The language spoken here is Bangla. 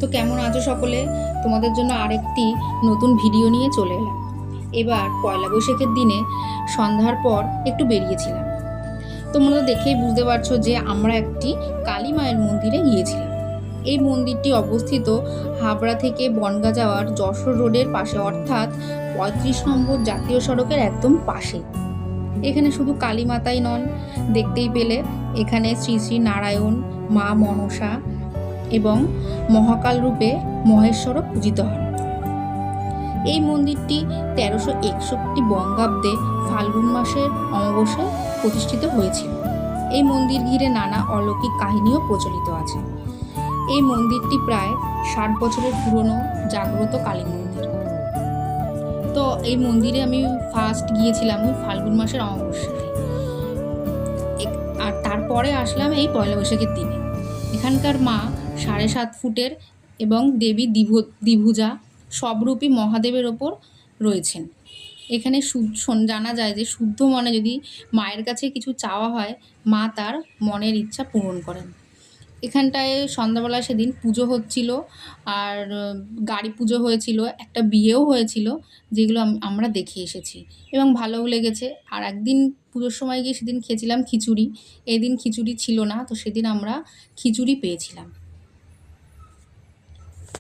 তো কেমন আছো সকলে? তোমাদের জন্য আরেকটি নতুন ভিডিও নিয়ে চলে এলাম। এবার পয়লা বৈশাখের দিনে সন্ধ্যার পর একটু বেরিয়েছিলাম। তোমরা তো দেখেই বুঝতে পারছো যে আমরা একটি কালী মায়ের মন্দিরে গিয়েছিলাম। এই মন্দিরটি অবস্থিত হাবড়া থেকে বনগাঁ যাওয়ার যশোর রোডের পাশে, অর্থাৎ 35 নম্বর জাতীয় সড়কের একদম পাশে। এখানে শুধু কালী মাতাই নন, দেখতেই পেলে এখানে শ্রী শ্রী নারায়ণ, মা মনসা এবং মহাকাল রূপে মহেশ্বরও পূজিত হন। এই মন্দিরটি 1361 বঙ্গাব্দে ফাল্গুন মাসের অমাবস্যায় প্রতিষ্ঠিত হয়েছিল। এই মন্দির ঘিরে নানা অলৌকিক কাহিনীও প্রচলিত আছে। এই মন্দিরটি প্রায় 60 বছরের পুরনো জাগ্রত কালী মন্দির। তো এই মন্দিরে আমি ফার্স্ট গিয়েছিলাম ওই ফাল্গুন মাসের অমাবস্যায়, আর তারপরে আসলাম এই পয়লা বৈশাখের দিনে। এখানকার মা 7.5 ফুটের এবং দেবী দ্বিভুজা সবরূপী মহাদেবের ওপর রয়েছেন। এখানে জানা যায় যে শুদ্ধ মনে যদি মায়ের কাছে কিছু চাওয়া হয়, মা তার মনের ইচ্ছা পূরণ করেন। এখানটায় সন্ধ্যাবেলা সেদিন পুজো হচ্ছিল, আর গাড়ি পুজো হয়েছিল, একটা বিয়েও হয়েছিল, যেগুলো আমরা দেখে এসেছি এবং ভালোও লেগেছে। আর একদিন পুজোর সময় গিয়ে সেদিন খেয়েছিলাম খিচুড়ি। এদিন খিচুড়ি ছিল না, তো সেদিন আমরা খিচুড়ি পেয়েছিলাম।